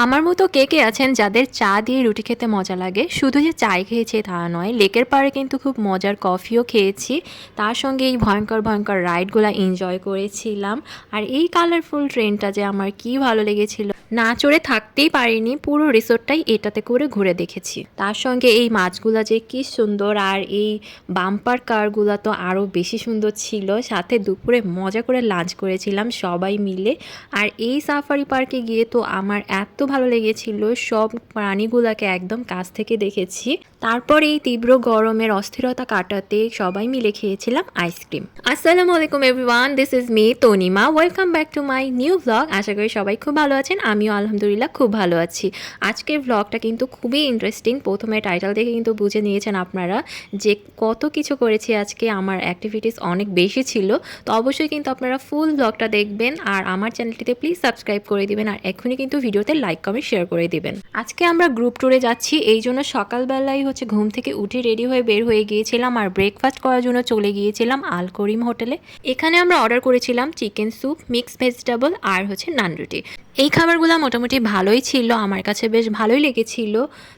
আমার মতো কে কে আছেন যাদের চা দিয়ে রুটি খেতে মজা লাগে? শুধু যে চায় খেয়েছি তা নয়, লেকের পাড়ে কিন্তু খুব মজার কফিও খেয়েছি। তার সঙ্গে এই ভয়ঙ্কর ভয়ঙ্কর রাইডগুলো এনজয় করেছিলাম। আর এই কালারফুল ট্রেনটা যে আমার কি ভালো লেগেছিল, না চড়ে থাকতেই পারিনি, পুরো রিসোর্টটাই এটাতে করে ঘুরে দেখেছি। তার সঙ্গে এই মাছগুলা যে কি সুন্দর, আর এই বাম্পার কারগুলো তো আরও বেশি সুন্দর ছিল। সাথে দুপুরে মজা করে লাঞ্চ করেছিলাম সবাই মিলে। আর এই সাফারি পার্কে গিয়ে তো আমার এত ভালো লেগেছিল, সব প্রাণীগুলোকে একদম কাছ থেকে দেখেছি। তারপর এই তীব্র গরমের অস্থিরতা কাটাতে সবাই মিলে খেয়েছিলাম আইসক্রিম। আসসালামু আলাইকুম everyone, this is me Tanima. Welcome back to my new blog. আশা করি সবাই খুব ভালো আছেন, আমিও আলহামদুলিল্লাহ খুব ভালো আছি। আজকের ব্লগটা কিন্তু খুবই ইন্টারেস্টিং। প্রথমে টাইটেল দেখে কিন্তু বুঝে নিয়েছেন আপনারা যে কত কিছু করেছি আজকে। আমার অ্যাক্টিভিটিস অনেক বেশি ছিল, তো অবশ্যই কিন্তু আপনারা ফুল ব্লগটা দেখবেন। আর আমার চ্যানেলটিতে প্লিজ সাবস্ক্রাইব করে দিবেন, আর এখনই কিন্তু ভিডিওতে লাইক কমেন্ট শেয়ার করে দিবেন। আজকে আমরা গ্রুপ ট্যুরে যাচ্ছি, এই জন্য সকালবেলায় ঘুম থেকে উঠে রেডি হয়ে বের হয়ে গিয়েছিলাম আর ব্রেকফাস্ট করার জন্য চলে গিয়েছিলাম আল করিম হোটেলে। এখানে আমরা অর্ডার করেছিলাম চিকেন স্যুপ, মিক্সড ভেজিটেবল আর নান রুটি। এই খাবারগুলো মোটামুটি ভালোই ছিল, আমার কাছে বেশ ভালোই লেগেছিল।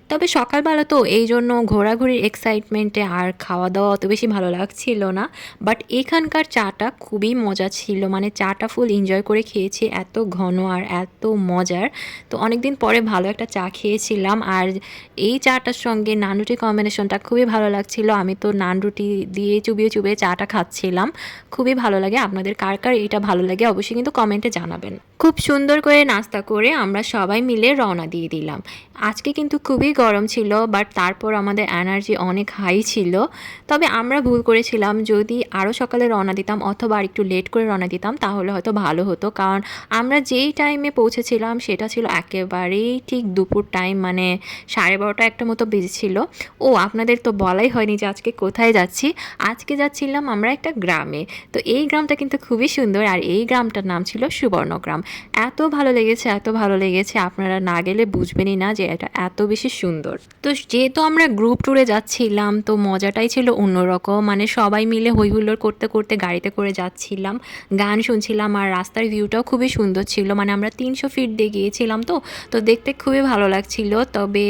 তবে সকালবেলা তো এই জন্য ঘোরাঘুরির এক্সাইটমেন্টে আর খাওয়া দাওয়া অত বেশি ভালো লাগছিল না। বাট এখানকার চাটা খুবই মজা ছিল, মানে চাটা ফুল এনজয় করে খেয়েছি, এত ঘন আর এত মজার। তো অনেকদিন পরে ভালো একটা চা খেয়েছিলাম, আর এই চাটার সঙ্গে নান রুটি কম্বিনেশনটা খুবই ভালো লাগছিল। আমি তো নান রুটি দিয়ে চুবিয়ে চুবিয়ে চাটা খাচ্ছিলাম, খুবই ভালো লাগে। আপনাদের কার কার এটা ভালো লাগে অবশ্যই কিন্তু কমেন্টে জানাবেন। খুব সুন্দর করে নাস্তা করে আমরা সবাই মিলে রওনা দিয়ে দিলাম। আজকে কিন্তু খুবই গরম ছিল, বাট তারপর আমাদের এনার্জি অনেক হাই ছিল। তবে আমরা ভুল করেছিলাম, যদি আরও সকালে রওনা দিতাম অথবা আর একটু লেট করে রওনা দিতাম তাহলে হয়তো ভালো হতো। কারণ আমরা যেই টাইমে পৌঁছেছিলাম সেটা ছিল একেবারেই ঠিক দুপুর টাইম, মানে 12:30 একটা মতো বেজেছিল। ও আপনাদের তো বলাই হয়নি যে আজকে কোথায় যাচ্ছি। আজকে যাচ্ছিলাম আমরা একটা গ্রামে। তো এই গ্রামটা কিন্তু খুবই সুন্দর, আর এই গ্রামটার নাম ছিল সুবর্ণগ্রাম। এত ভালো লেগেছে, এত ভালো লেগেছে, আপনারা না গেলে বুঝবেনই না যে এটা এত বেশি সুন্দর। তো যেহেতু আমরা গ্রুপ ট্যুরে যাচ্ছিলাম তো মজাটাই ছিল অন্যরকম, মানে সবাই মিলে হই হুল্লোড় করতে করতে গাড়িতে করে যাচ্ছিলাম, গান শুনছিলাম, আর রাস্তার ভিউটাও খুবই সুন্দর ছিল। মানে আমরা 300 ফিট দিয়ে গিয়েছিলাম, তো তো দেখতে খুবই ভালো লাগছিল। তবে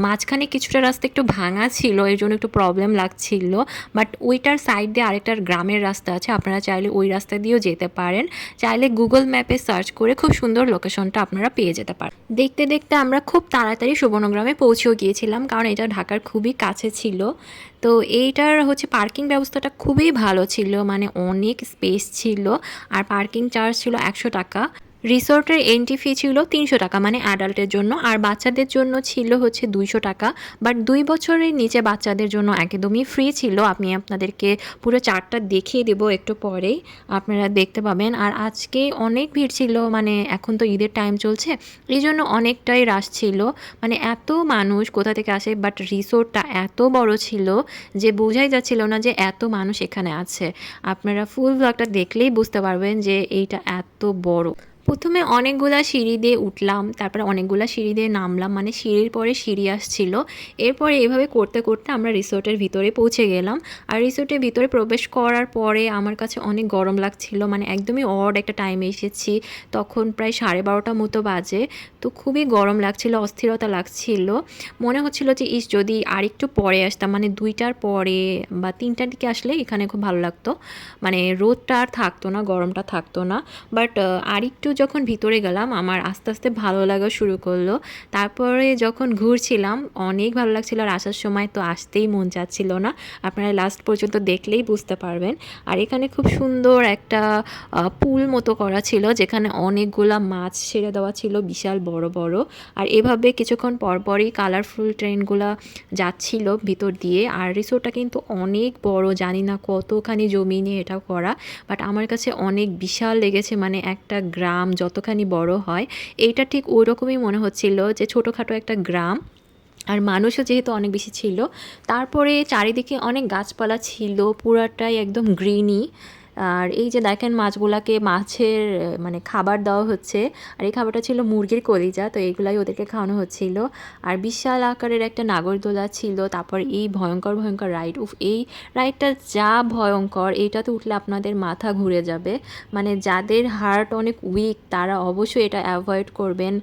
মাঝখানে কিছুটা রাস্তা একটু ভাঙা ছিল, এর জন্য একটু প্রবলেম লাগছিল। বাট ওইটার সাইড দিয়ে আরেকটা গ্রামের রাস্তা আছে, আপনারা চাইলে ওই রাস্তা দিয়েও যেতে পারেন। চাইলে গুগল ম্যাপে সার্চ করে খুব সুন্দর লোকেশনটা আপনারা পেয়ে যেতে পারেন। দেখতে দেখতে আমরা খুব তাড়াতাড়ি সুবর্ণগ্রামে পৌঁছেও গিয়েছিলাম, কারণ এটা ঢাকার খুবই কাছে ছিল। তো এইটার পার্কিং ব্যবস্থাটা খুবই ভালো ছিল, মানে অনেক স্পেস ছিল। আর পার্কিং চার্জ ছিল 100 টাকা। রিসোর্টের এন্ট্রি ফি ছিল 300 টাকা, মানে অ্যাডাল্টের জন্য, আর বাচ্চাদের জন্য ছিল 200 টাকা। বাট 2 বছরের নিচে বাচ্চাদের জন্য একদমই ফ্রি ছিল। আমি আপনাদেরকে পুরো চার্টটা দেখিয়ে দেবো একটু পরেই, আপনারা দেখতে পাবেন। আর আজকে অনেক ভিড় ছিল, মানে এখন তো ঈদের টাইম চলছে, এই জন্য অনেকটাই রাশ ছিল। মানে এত মানুষ কোথা থেকে আসে, বাট রিসোর্টটা এত বড় ছিল যে বোঝাই যাচ্ছিল না যে এত মানুষ এখানে আছে। আপনারা ফুল ব্লগটা দেখলেই বুঝতে পারবেন যে এইটা এত বড়। প্রথমে অনেকগুলা সিঁড়ি দিয়ে উঠলাম, তারপরে অনেকগুলা সিঁড়ি দিয়ে নামলাম, মানে সিঁড়ির পরে সিঁড়ি আসছিল। এরপরে এভাবে করতে করতে আমরা রিসোর্টের ভিতরে পৌঁছে গেলাম। আর রিসোর্টের ভিতরে প্রবেশ করার পরে আমার কাছে অনেক গরম লাগছিল, মানে একদমই অড একটা টাইমে এসেছি, তখন প্রায় 12:30 মতো বাজে। তো খুবই গরম লাগছিল, অস্থিরতা লাগছিল, মনে হচ্ছিল যে যদি আরেকটু পরে আসতাম, মানে 2টার পরে বা 3টার দিকে আসলে এখানে খুব ভালো লাগতো, মানে রোদটা আর থাকতো না, গরমটা থাকতো না। বাট আরেকটু যখন ভিতরে গেলাম আমার আস্তে আস্তে ভালো লাগা শুরু করলো। তারপরে যখন ঘুরছিলাম অনেক ভালো লাগছিল, আর আসার সময় তো আসতেই মন চাচ্ছিল না। আপনারা লাস্ট পর্যন্ত দেখলেই বুঝতে পারবেন। আর এখানে খুব সুন্দর একটা পুল মতো করা ছিল, যেখানে অনেকগুলা মাছ ছেড়ে দেওয়া ছিল, বিশাল বড় বড়। আর এভাবে কিছুক্ষণ পরপরই কালারফুল ট্রেনগুলা যাচ্ছিল ভিতর দিয়ে। আর রিসোর্টটা কিন্তু অনেক বড়, জানি না কতখানি জমি নিয়ে এটা করা, বাট আমার কাছে অনেক বিশাল লেগেছে। মানে একটা গ্রাম যতখানি বড় হয়, এইটা ঠিক ওই রকমই মনে হচ্ছিল, যে ছোটোখাটো একটা গ্রাম। আর মানুষও যেহেতু অনেক বেশি ছিল, তারপরে চারিদিকে অনেক গাছপালা ছিল, পুরাটাই একদম গ্রিনি। আর এই যে দেখেন মাছগুলাকে মাছের মানে খাবার দেওয়া হচ্ছে, আর এই খাবারটা ছিল মুরগির কলিজা, তো এইগুলাই ওদেরকে খাওয়ানো হচ্ছিল। আর বিশাল আকারের একটা নাগরদোলা ছিল, তারপর এই ভয়ঙ্কর ভয়ঙ্কর রাইড, এই রাইডটা যা ভয়ঙ্কর, এইটাতে উঠলে আপনাদের মাথা ঘুরে যাবে। মানে যাদের হার্ট অনেক উইক তারা অবশ্যই এটা অ্যাভয়েড করবেন,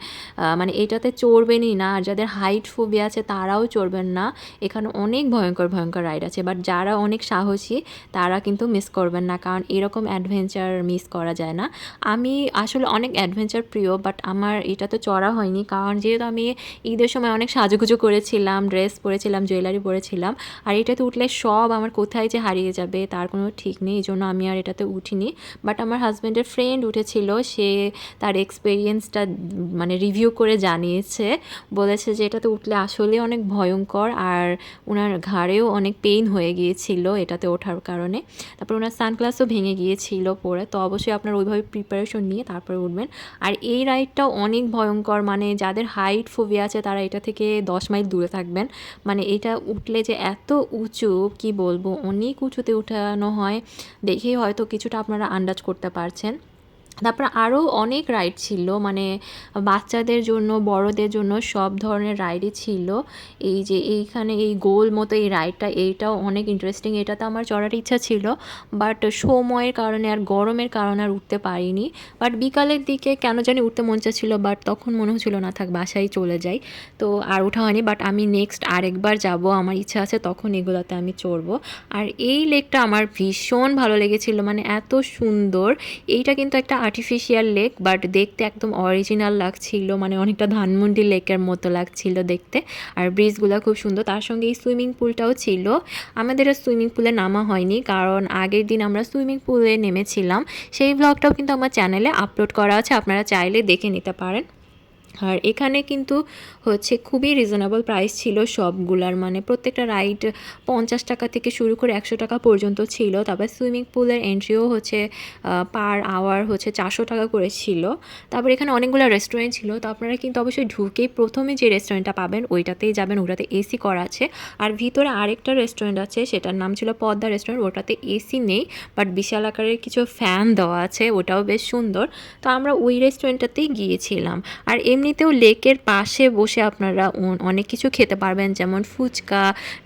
মানে এটাতে চড়বেনই না। আর যাদের হাইট ফোবিয়া আছে তারাও চড়বেন না, এখানে অনেক ভয়ঙ্কর ভয়ঙ্কর রাইড আছে। বাট যারা অনেক সাহসী তারা কিন্তু মিস করবেন না, কারণ এরকম অ্যাডভেঞ্চার মিস করা যায় না। আমি আসলে অনেক অ্যাডভেঞ্চার প্রিয়, বাট আমার এটা তো চড়া হয়নি, কারণ যেহেতু আমি ঈদের সময় অনেক সাজুগুজু করেছিলাম, ড্রেস পরেছিলাম, জুয়েলারি পরেছিলাম, আর এটাতে উঠলে সব আমার কোথায় যে হারিয়ে যাবে তার কোনো ঠিক নেই, এই জন্য আমি আর এটাতে উঠিনি। বাট আমার হাজব্যান্ডের ফ্রেন্ড উঠেছিল, সে তার এক্সপিরিয়েন্সটা মানে রিভিউ করে জানিয়েছে, বলেছে যে এটাতে উঠলে আসলে অনেক ভয়ঙ্কর, আর ওনার ঘাড়েও অনেক পেইন হয়ে গিয়েছিল এটাতে ওঠার কারণে। তারপর ওনার সানগ্লাসও ভেঙে গিয়েছিল পরে, তো অবশ্যই আপনার ওইভাবে প্রিপারেশন নিয়ে তারপরে উঠবেন। আর এই রাইডটাও অনেক ভয়ঙ্কর, মানে যাদের হাইট ফোবিয়া আছে তারা এটা থেকে 10 মাইল দূরে থাকবেন। মানে এটা উঠলে যে এত উঁচু, কি বলবো, অনেক উঁচুতে উঠানো হয়, দেখেই হয়তো কিছুটা আপনারা আন্দাজ করতে পারছেন। তারপর আরও অনেক রাইড ছিল, মানে বাচ্চাদের জন্য বড়দের জন্য সব ধরনের রাইডই ছিল। এই যে এইখানে এই গোল মতো এই রাইডটা, এইটাও অনেক ইন্টারেস্টিং, এটাতে আমার চড়ার ইচ্ছা ছিল, বাট সময়ের কারণে আর গরমের কারণে আর উঠতে পারিনি। বাট বিকালের দিকে কেন জানি উঠতে মন চাচ্ছিল, বাট তখন মনে হচ্ছিল না থাক বাসায় চলে যাই, তো আর ওঠা হয়নি। বাট আমি নেক্সট আরেকবার যাব, আমার ইচ্ছা আছে তখন এগুলোতে আমি চড়বো। আর এই লেকটা আমার ভীষণ ভালো লেগেছিল, মানে এত সুন্দর। এইটা কিন্তু একটা আর্টিফিশিয়াল লেক, বাট দেখতে একদম অরিজিনাল লাগছিল, মানে অনেকটা ধানমন্ডি লেকের মতো লাগছিল দেখতে। আর ব্রিজগুলো খুব সুন্দর, তার সঙ্গে এই সুইমিং পুলটাও ছিল। আমাদের সুইমিং পুলে নামা হয়নি, কারণ আগের দিন আমরা সুইমিং পুলে নেমেছিলাম, সেই ব্লগটাও কিন্তু আমার চ্যানেলে আপলোড করা আছে, আপনারা চাইলে দেখে নিতে পারেন। আর এখানে কিন্তু হচ্ছে খুবই রিজনেবল প্রাইস ছিল সবগুলার, মানে প্রত্যেকটা রাইড 50 টাকা থেকে শুরু করে 100 টাকা পর্যন্ত ছিল। তারপর সুইমিং পুলের এন্ট্রিও হচ্ছে পার আওয়ার হচ্ছে 400 টাকা করে ছিল। তারপর এখানে অনেকগুলো রেস্টুরেন্ট ছিল, তো আপনারা কিন্তু অবশ্যই ঢুকেই প্রথমে যে রেস্টুরেন্টটা পাবেন ওইটাতেই যাবেন, ওটাতে এসি করা আছে। আর ভিতরে আরেকটা রেস্টুরেন্ট আছে, সেটার নাম ছিল পদ্মা রেস্টুরেন্ট, ওটাতে এসি নেই, বাট বিশাল আকারের কিছু ফ্যান দেওয়া আছে, ওটাও বেশ সুন্দর। তো আমরা ওই রেস্টুরেন্টটাতেই গিয়েছিলাম। আর এমনিতেও লেকের পাশে বসে আপনারা অনেক কিছু খেতে পারবেন, যেমন ফুচকা,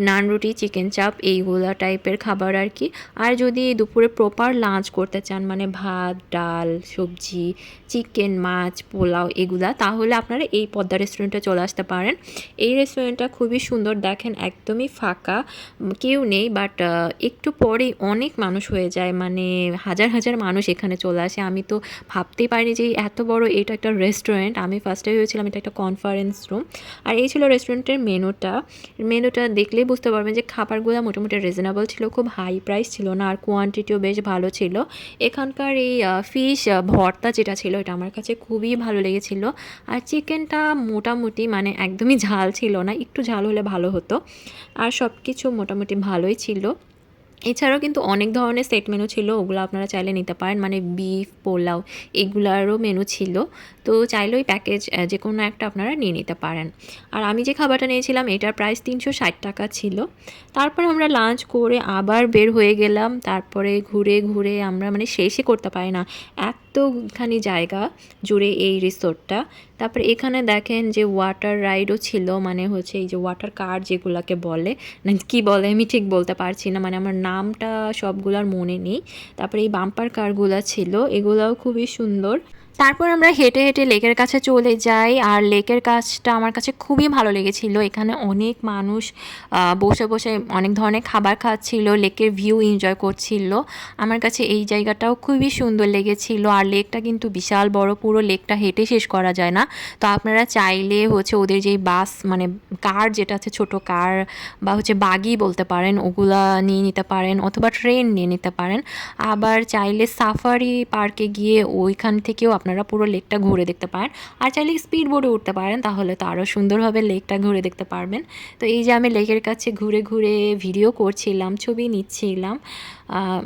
নান রুটি, চিকেন চাপ, এইগুলা টাইপের খাবার আর কি। আর যদি দুপুরে প্রপার লাঞ্চ করতে চান, মানে ভাত, ডাল, সবজি, চিকেন, মাছ, পোলাও এগুলা, তাহলে আপনারা এই পদ্মা রেস্টুরেন্টে চলে আসতে পারেন। এই রেস্টুরেন্টটা খুবই সুন্দর, দেখেন একদমই ফাঁকা, কেউ নেই, বাট একটু পরেই অনেক মানুষ হয়ে যায়, মানে হাজার হাজার মানুষ এখানে চলে আসে। আমি তো ভাবতেই পারিনি যে এত বড় এটা একটা রেস্টুরেন্ট, আমি ফার্স্টে ভেবেছিলাম এটা একটা কনফারেন্স রুম। আর এই ছিল রেস্টুরেন্টের মেনুটা দেখলেই বুঝতে পারবেন যে খাবারগুলো মোটামুটি রিজনেবল ছিল, খুব হাই প্রাইস ছিল না, আর কোয়ান্টিটিও বেশ ভালো ছিল। এখানকার এই ফিশ ভর্তা যেটা ছিল এটা আমার কাছে খুবই ভালো লেগেছিল। আর চিকেনটা মোটামুটি, মানে একদমই ঝাল ছিল না, একটু ঝাল হলে ভালো হতো। আর সব কিছু মোটামুটি ভালোই ছিল। এছাড়াও কিন্তু অনেক ধরনের সেট মেনু ছিল, ওগুলো আপনারা চাইলে নিতে পারেন, মানে বিফ, পোলাও এগুলারও মেনু ছিল, তো চাইলে ওই প্যাকেজ যে কোনো একটা আপনারা নিয়ে নিতে পারেন। আর আমি যে খাবারটা নিয়েছিলাম এটার প্রাইস 360 টাকা ছিল। তারপর আমরা লাঞ্চ করে আবার বের হয়ে গেলাম, তারপরে ঘুরে ঘুরে আমরা মানে শেষই করতে পারি না, এতখানি জায়গা জুড়ে এই রিসোর্টটা। তারপরে এখানে দেখেন যে ওয়াটার রাইডও ছিল, মানে হচ্ছে এই যে ওয়াটার কার যেগুলোকে বলে, না কী বলে আমি ঠিক বলতে পারছি না, মানে আমার নামটা সবগুলার মনে নেই। তারপরে এই বাম্পার কারগুলো ছিল, এগুলোও খুবই সুন্দর। তারপর আমরা হেঁটে হেঁটে লেকের কাছে চলে যাই, আর লেকের কাছটা আমার কাছে খুবই ভালো লেগেছিল। এখানে অনেক মানুষ বসে বসে অনেক ধরনের খাবার খাচ্ছিল, লেকের ভিউ এনজয় করছিল। আমার কাছে এই জায়গাটাও খুবই সুন্দর লেগেছিল। আর লেকটা কিন্তু বিশাল বড়, পুরো লেকটা হেঁটে শেষ করা যায় না, তো আপনারা চাইলে হচ্ছে ওদের যেই বাস মানে কার যেটা আছে, ছোট কার বা হচ্ছে বাগি বলতে পারেন, ওগুলা নিয়ে নিতে পারেন, অথবা ট্রেন নিয়ে নিতে পারেন। আবার চাইলে সাফারি পার্কে গিয়ে ওইখান থেকেও আপনারা পুরো লেকটা ঘুরে দেখতে পারেন। আর চাইলে স্পিড বোটে উঠতে পারেন, তাহলে তো আরও সুন্দরভাবে লেকটা ঘুরে দেখতে পারবেন। তো এই যে আমি লেকের কাছে ঘুরে ঘুরে ভিডিও করছিলাম, ছবি নিচ্ছিলাম।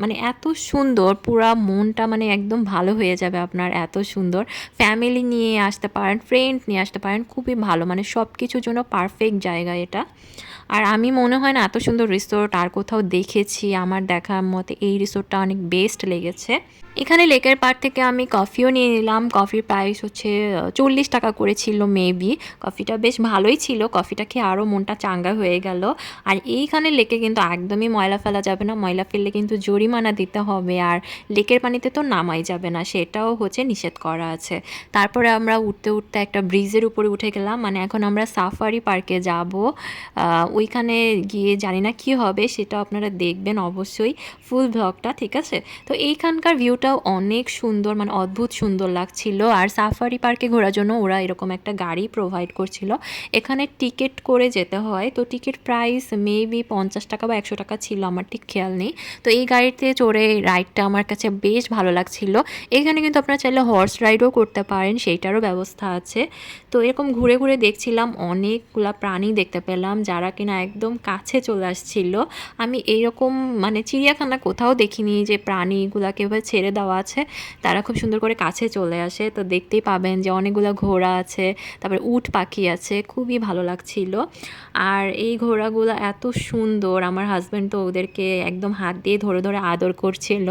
মানে এত সুন্দর, পুরা মনটা মানে একদম ভালো হয়ে যাবে আপনার, এত সুন্দর। ফ্যামিলি নিয়ে আসতে পারেন, ফ্রেন্ড নিয়ে আসতে পারেন, খুবই ভালো, মানে সব কিছুর জন্য পারফেক্ট জায়গা এটা। আর আমি মনে হয় না এত সুন্দর রিসোর্ট আর কোথাও দেখেছি, আমার দেখার মতে এই রিসোর্টটা অনেক বেস্ট লেগেছে। এখানে লেকের পাড় থেকে আমি কফিও নিয়ে নিলাম। কফির প্রাইস হচ্ছে 40 টাকা করে ছিল মেবি। কফিটা বেশ ভালোই ছিল, কফিটা খেয়ে আরও মনটা চাঙ্গা হয়ে গেল। আর এইখানে লেকে কিন্তু একদমই ময়লা ফেলা যাবে না, ময়লা ফেললে কিন্তু জরিমানা দিতে হবে। আর লেকের পানিতে তো নামাই যাবে না, সেটাও হচ্ছে নিষেধ করা আছে। তারপরে আমরা উঠতে উঠতে একটা ব্রিজের উপরে উঠে গেলাম, মানে এখন আমরা সাফারি পার্কে যাব। ওইখানে গিয়ে জানি না কী হবে, সেটা আপনারা দেখবেন অবশ্যই ফুল ব্লগটা, ঠিক আছে? তো এইখানকার ভিউটাও অনেক সুন্দর, মানে অদ্ভুত সুন্দর লাগছিল। আর সাফারি পার্কে ঘোরার জন্য ওরা এরকম একটা গাড়ি প্রোভাইড করছিল। এখানে টিকিট করে যেতে হয়, তো টিকিট প্রাইস মেবি 50 টাকা বা 100 টাকা ছিল, আমার ঠিক খেয়াল নেই। তো এই গাড়িতে চড়ে রাইডটা আমার কাছে বেশ ভালো লাগছিল। এখানে কিন্তু আপনারা চাইলে হর্স রাইডও করতে পারেন, সেইটারও ব্যবস্থা আছে। তো এরকম ঘুরে ঘুরে দেখছিলাম, অনেকগুলা প্রাণী দেখতে পেলাম যারা কিনা একদম কাছে চলে আসছিল। আমি এইরকম মানে চিড়িয়াখানা কোথাও দেখিনি যে প্রাণীগুলাকে এভাবে ছেড়ে দেওয়া আছে, তারা খুব সুন্দর করে কাছে চলে আসে। তো দেখতেই পাবেন যে অনেকগুলো ঘোড়া আছে, তারপরে উট পাখি আছে, খুবই ভালো লাগছিল। আর এই ঘোড়াগুলো এত সুন্দর, আমার হাজব্যান্ড তো ওদেরকে একদম হাত দিয়ে ধরে ধরে আদর করছিল।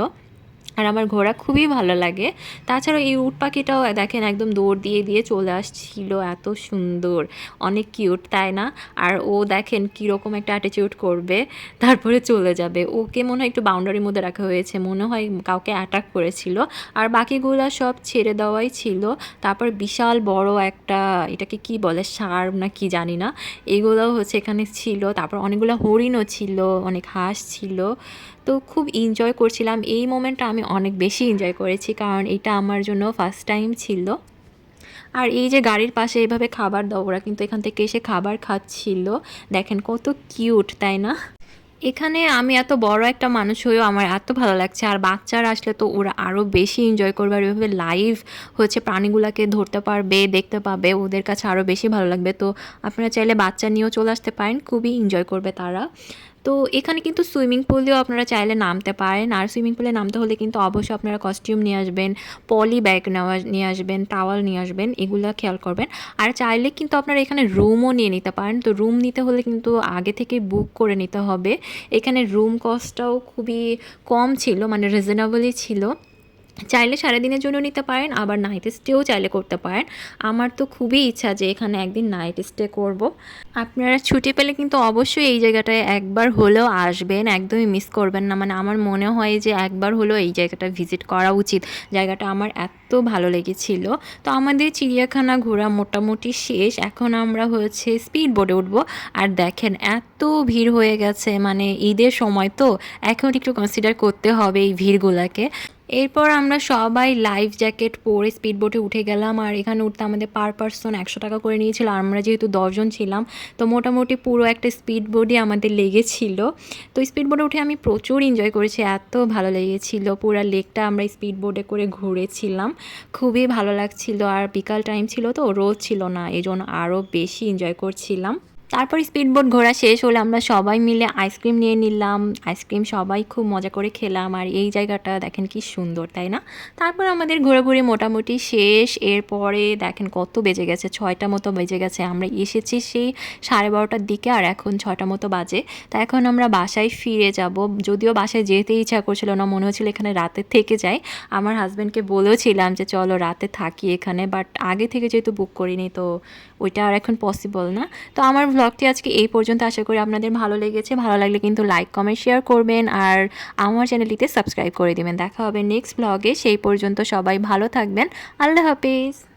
আর আমার ঘোড়া খুবই ভালো লাগে। তাছাড়াও এই উট পাখিটাও দেখেন একদম দৌড় দিয়ে দিয়ে চলে আসছিল, এত সুন্দর, অনেক কিউট, তাই না? আর ও দেখেন কীরকম একটা অ্যাটিটিউড করবে, তারপরে চলে যাবে। ওকে মনে হয় একটু বাউন্ডারির মধ্যে রাখা হয়েছে, মনে হয় কাউকে অ্যাটাক করেছিল। আর বাকিগুলা সব ছেড়ে দেওয়াই ছিল। তারপর বিশাল বড় একটা, এটাকে কি বলে, ষাঁড় না কি জানি না, এগুলোও হচ্ছে এখানে ছিল। তারপর অনেকগুলো হরিণও ছিল, অনেক হাঁস ছিল। তো খুব এনজয় করছিলাম, এই মোমেন্টটা আমি অনেক বেশি এনজয় করেছি, কারণ এটা আমার জন্য ফার্স্ট টাইম ছিল। আর এই যে গাড়ির পাশে এইভাবে খাবার দাও, ওরা কিন্তু এখান থেকে এসে খাবার খাচ্ছিল, দেখেন কত কিউট, তাই না? এখানে আমি এত বড় একটা মানুষ হয়েও আমার এত ভালো লাগছে। আর বাচ্চারা আসলে তো ওরা আরও বেশি এনজয় করবে, আর এভাবে লাইভ হচ্ছে প্রাণীগুলোকে ধরতে পারবে, দেখতে পাবে, ওদের কাছে আরও বেশি ভালো লাগবে। তো আপনারা চাইলে বাচ্চা নিয়েও চলে আসতে পারেন, খুবই এনজয় করবে তারা। তো এখানে কিন্তু সুইমিং পুলেও আপনারা চাইলে নামতে পারেন। আর সুইমিং পুলে নামতে হলে কিন্তু অবশ্যই আপনারা কস্টিউম নিয়ে আসবেন, পলি ব্যাগ নিয়ে আসবেন, টাওয়াল নিয়ে আসবেন, এগুলো খেয়াল করবেন। আর চাইলে কিন্তু আপনারা এখানে রুমও নিয়ে নিতে পারেন। তো রুম নিতে হলে কিন্তু আগে থেকে বুক করে নিতে হবে। এখানে রুম কস্টটাও খুবই কম ছিল, মানে রিজনেবলই ছিল। চাইলে সারাদিনের জন্য নিতে পারেন, আবার নাইট স্টেও চাইলে করতে পারেন। আমার তো খুবই ইচ্ছা যে এখানে একদিন নাইট স্টে করব। আপনারা ছুটি পেলে কিন্তু অবশ্যই এই জায়গাটায় একবার হলেও আসবেন, একদমই মিস করবেন না। মানে আমার মনে হয় যে একবার হলেও এই জায়গাটা ভিজিট করা উচিত, জায়গাটা আমার এত ভালো লেগেছিল। তো আমাদের চিড়িয়াখানা ঘোরা মোটামুটি শেষ, এখন আমরা হচ্ছে স্পিড বোটে উঠবো। আর দেখেন এত ভিড় হয়ে গেছে, মানে ঈদের সময় তো এখন একটু কনসিডার করতে হবে এই ভিড়গুলোকে। এরপর আমরা সবাই লাইফ জ্যাকেট পরে স্পিড বোটে উঠে গেলাম। আর এখানে উঠতে আমাদের পার পারসন 100 টাকা করে নিয়েছিল, আমরা যেহেতু 10 জন ছিলাম, তো মোটামুটি পুরো একটা স্পিড বোটই আমাদের লেগেছিল। তো স্পিড বোটে উঠে আমি প্রচুর এনজয় করেছি, এত ভালো লেগেছিল। পুরো লেকটা আমরা স্পিড বোটে করে ঘুরেছিলাম, খুবই ভালো লাগছিল। আর বিকাল টাইম ছিল তো, রোদ ছিল না, এই জন্য আরও বেশি এনজয় করছিলাম। তারপর স্পিডবোট ঘোরা শেষ হলে আমরা সবাই মিলে আইসক্রিম নিয়ে নিলাম, আইসক্রিম সবাই খুব মজা করে খেলাম। আর এই জায়গাটা দেখেন কি সুন্দর, তাই না? তারপর আমাদের ঘোরাঘুরি মোটামুটি শেষ। এরপরে দেখেন কত বেজে গেছে, 6টা মতো বেজে গেছে। আমরা এসেছি সেই 12:30টার দিকে, আর এখন 6টা মতো বাজে। তা এখন আমরা বাসায় ফিরে যাব। যদিও বাসায় যেতে ইচ্ছা করছিল না, মনে হচ্ছিল এখানে রাতে থেকে যাই। আমার হাজব্যান্ডকে বলেছিলাম যে চলো রাতে থাকি এখানে, বাট আগে থেকে যেহেতু বুক করিনি, তো ওইটা আর এখন পসিবল না। তো আমার ব্লগটি আজকে এই পর্যন্ত, আশা করি আপনাদের ভালো লেগেছে। ভালো লাগলে কিন্তু লাইক, কমেন্ট, শেয়ার করবেন, আর আমার চ্যানেলটিতে সাবস্ক্রাইব করে দিবেন। দেখা হবে নেক্সট ব্লগে, সেই পর্যন্ত সবাই ভালো থাকবেন। আল্লাহ হাফিজ।